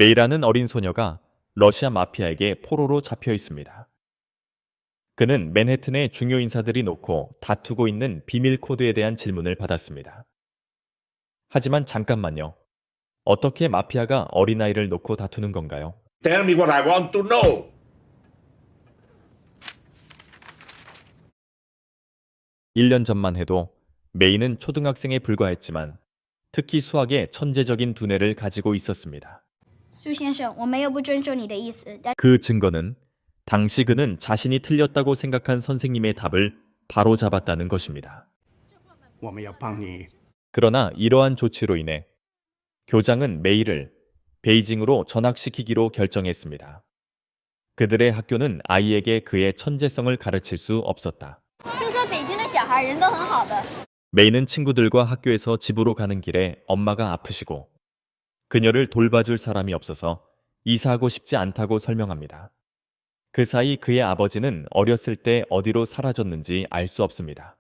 메이라는 어린 소녀가 러시아 마피아에게 포로로 잡혀 있습니다. 그는 맨해튼의 중요 인사들이 놓고 다투고 있는 비밀 코드에 대한 질문을 받았습니다. 하지만 잠깐만요. 어떻게 마피아가 어린아이를 놓고 다투는 건가요? Tell me what I want to know. 1년 전만 해도 메이는 초등학생에 불과했지만 특히 수학에 천재적인 두뇌를 가지고 있었습니다. 苏先生，我没有不尊重你的意思，但 그 증거는 당시 그는 자신이 틀렸다고 생각한 선생님의 답을 바로잡았다는 것입니다. 我们要帮你。 그러나 이러한 조치로 인해 교장은 메이를 베이징으로 전학시키기로 결정했습니다. 그들의 학교는 아이에게 그의 천재성을 가르칠 수 없었다. 听说北京的小孩人都很好的。 메이는 친구들과 학교에서 집으로 가는 길에 엄마가 아프시고 그녀를 돌봐줄 사람이 없어서 이사하고 싶지 않다고 설명합니다. 그 사이 그의 아버지는 어렸을 때 어디로 사라졌는지 알 수 없습니다.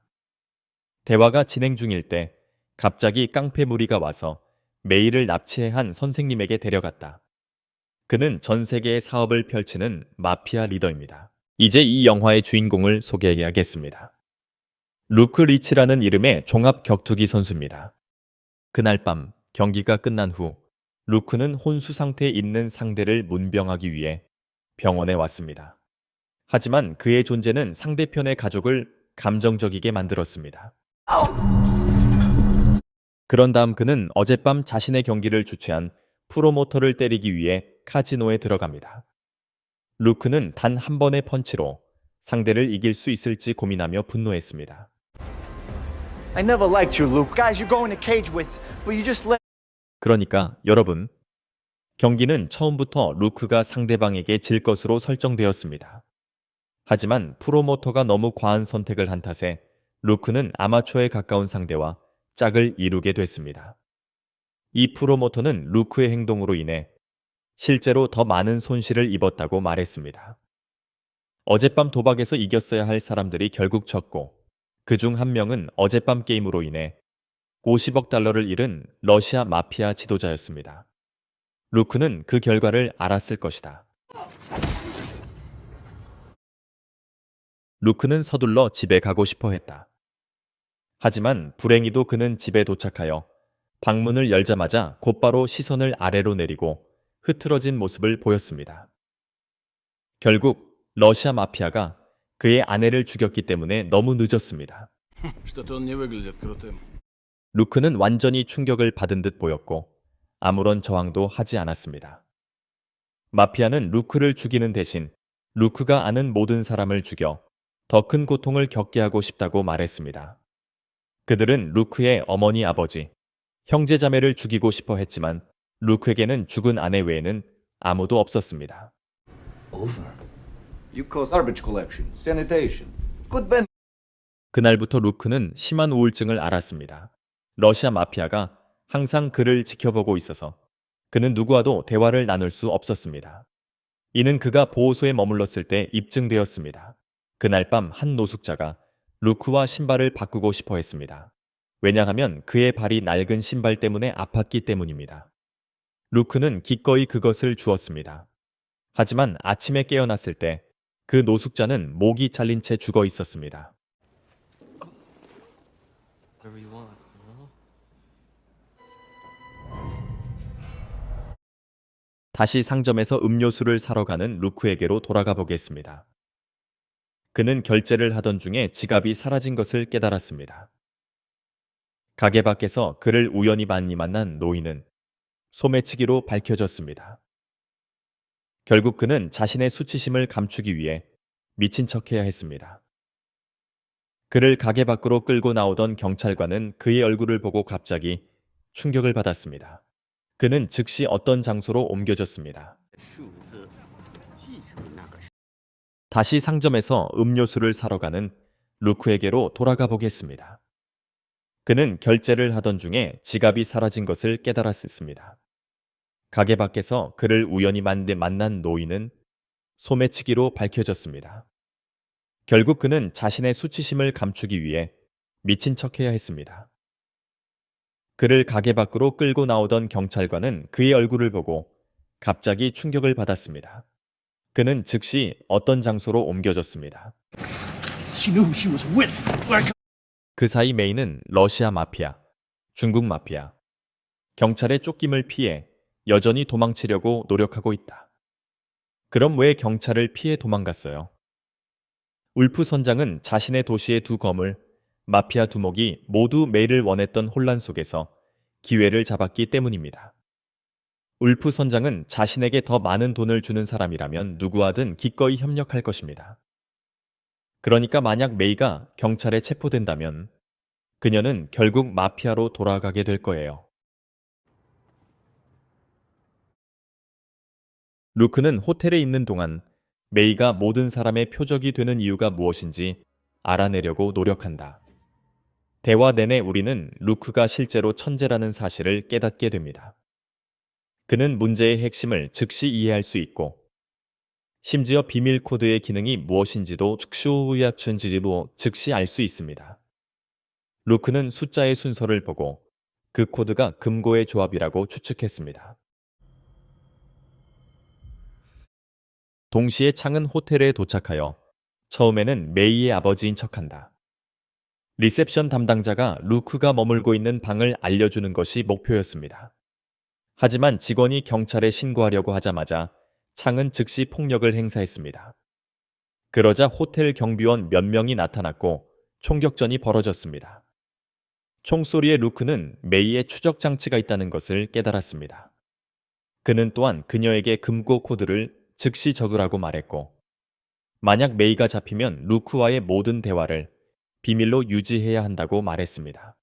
대화가 진행 중일 때 갑자기 깡패 무리가 와서 메이를 납치해 한 선생님에게 데려갔다. 그는 전 세계의 사업을 펼치는 마피아 리더입니다. 이제 이 영화의 주인공을 소개해야겠습니다. 루크 리치라는 이름의 종합 격투기 선수입니다. 그날 밤 경기가 끝난 후 루크는 혼수 상태에 있는 상대를 문병하기 위해 병원에 왔습니다. 하지만 그의 존재는 상대편의 가족을 감정적이게 만들었습니다. 그런 다음 그는 어젯밤 자신의 경기를 주최한 프로모터를 때리기 위해 카지노에 들어갑니다. 루크는 단 한 번의 펀치로 상대를 이길 수 있을지 고민하며 분노했습니다. I never liked you, Luke. Guys, you go in a cage with, but you just let. 그러니까 여러분, 경기는 처음부터 루크가 상대방에게 질 것으로 설정되었습니다. 하지만 프로모터가 너무 과한 선택을 한 탓에 루크는 아마추어에 가까운 상대와 짝을 이루게 됐습니다. 이 프로모터는 루크의 행동으로 인해 실제로 더 많은 손실을 입었다고 말했습니다. 어젯밤 도박에서 이겼어야 할 사람들이 결국 졌고 그중 한 명은 어젯밤 게임으로 인해 50억 달러를 잃은 러시아 마피아 지도자였습니다. 루크는 그 결과를 알았을 것이다. 루크는 서둘러 집에 가고 싶어 했다. 하지만 불행히도 그는 집에 도착하여 방문을 열자마자 곧바로 시선을 아래로 내리고 흐트러진 모습을 보였습니다. 결국 러시아 마피아가 그의 아내를 죽였기 때문에 너무 늦었습니다. Что-то он не выглядит крутым. 루크는 완전히 충격을 받은 듯 보였고 아무런 저항도 하지 않았습니다. 마피아는 루크를 죽이는 대신 루크가 아는 모든 사람을 죽여 더 큰 고통을 겪게 하고 싶다고 말했습니다. 그들은 루크의 어머니, 아버지, 형제자매를 죽이고 싶어 했지만 루크에게는 죽은 아내 외에는 아무도 없었습니다. You cause garbage collection, sanitation. Good ben. 그날부터 루크는 심한 우울증을 앓았습니다. 러시아 마피아가 항상 그를 지켜보고 있어서 그는 누구와도 대화를 나눌 수 없었습니다. 이는 그가 보호소에 머물렀을 때 입증되었습니다. 그날 밤 한 노숙자가 루크와 신발을 바꾸고 싶어 했습니다. 왜냐하면 그의 발이 낡은 신발 때문에 아팠기 때문입니다. 루크는 기꺼이 그것을 주었습니다. 하지만 아침에 깨어났을 때 그 노숙자는 목이 잘린 채 죽어 있었습니다. 다시 상점에서 음료수를 사러 가는 루크에게로 돌아가 보겠습니다. 그는 결제를 하던 중에 지갑이 사라진 것을 깨달았습니다. 가게 밖에서 그를 우연히 만난 노인은 소매치기로 밝혀졌습니다. 결국 그는 자신의 수치심을 감추기 위해 미친 척해야 했습니다. 그를 가게 밖으로 끌고 나오던 경찰관은 그의 얼굴을 보고 갑자기 충격을 받았습니다. 그는 즉시 어떤 장소로 옮겨졌습니다. 다시 상점에서 음료수를 사러 가는 루크에게로 돌아가 보겠습니다. 그는 결제를 하던 중에 지갑이 사라진 것을 깨달았습니다. 가게 밖에서 그를 우연히 만난 노인은 소매치기로 밝혀졌습니다. 결국 그는 자신의 수치심을 감추기 위해 미친 척해야 했습니다. 그를 가게 밖으로 끌고 나오던 경찰관은 그의 얼굴을 보고 갑자기 충격을 받았습니다. 그는 즉시 어떤 장소로 옮겨졌습니다. 그 사이 메이는 러시아 마피아, 중국 마피아, 경찰의 쫓김을 피해 여전히 도망치려고 노력하고 있다. 그럼 왜 경찰을 피해 도망갔어요? 울프 선장은 자신의 도시의 두 검을, 마피아 두목이 모두 메이를 원했던 혼란 속에서 기회를 잡았기 때문입니다. 울프 선장은 자신에게 더 많은 돈을 주는 사람이라면 누구와든 기꺼이 협력할 것입니다. 그러니까 만약 메이가 경찰에 체포된다면 그녀는 결국 마피아로 돌아가게 될 거예요. 루크는 호텔에 있는 동안 메이가 모든 사람의 표적이 되는 이유가 무엇인지 알아내려고 노력한다. 대화 내내 우리는 루크가 실제로 천재라는 사실을 깨닫게 됩니다. 그는 문제의 핵심을 즉시 이해할 수 있고 심지어 비밀 코드의 기능이 무엇인지도 즉시 알 수 있습니다. 루크는 숫자의 순서를 보고 그 코드가 금고의 조합이라고 추측했습니다. 동시에 창은 호텔에 도착하여 처음에는 메이의 아버지인 척한다. 리셉션 담당자가 루크가 머물고 있는 방을 알려주는 것이 목표였습니다. 하지만 직원이 경찰에 신고하려고 하자마자 창은 즉시 폭력을 행사했습니다. 그러자 호텔 경비원 몇 명이 나타났고 총격전이 벌어졌습니다. 총소리에 루크는 메이의 추적 장치가 있다는 것을 깨달았습니다. 그는 또한 그녀에게 금고 코드를 즉시 적으라고 말했고, 만약 메이가 잡히면 루크와의 모든 대화를 비밀로 유지해야 한다고 말했습니다.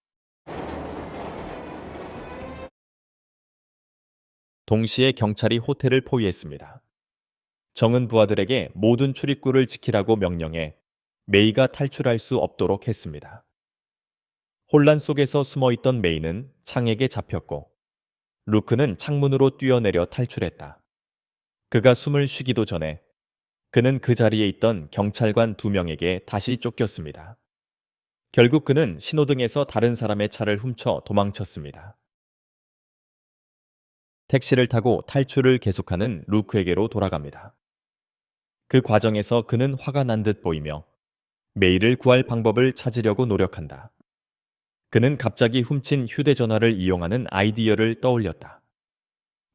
동시에 경찰이 호텔을 포위했습니다. 정은 부하들에게 모든 출입구를 지키라고 명령해 메이가 탈출할 수 없도록 했습니다. 혼란 속에서 숨어있던 메이는 창에게 잡혔고 루크는 창문으로 뛰어내려 탈출했다. 그가 숨을 쉬기도 전에 그는 그 자리에 있던 경찰관 2명에게 다시 쫓겼습니다. 결국 그는 신호등에서 다른 사람의 차를 훔쳐 도망쳤습니다. 택시를 타고 탈출을 계속하는 루크에게로 돌아갑니다. 그 과정에서 그는 화가 난 듯 보이며 메이를 구할 방법을 찾으려고 노력한다. 그는 갑자기 훔친 휴대전화를 이용하는 아이디어를 떠올렸다.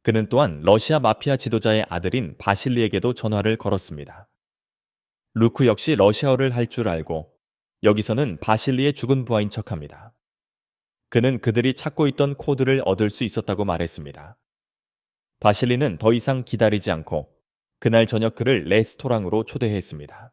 그는 또한 러시아 마피아 지도자의 아들인 바실리에게도 전화를 걸었습니다. 루크 역시 러시아어를 할 줄 알고 여기서는 바실리의 죽은 부하인 척합니다. 그는 그들이 찾고 있던 코드를 얻을 수 있었다고 말했습니다. 바실리는 더 이상 기다리지 않고 그날 저녁 그를 레스토랑으로 초대했습니다.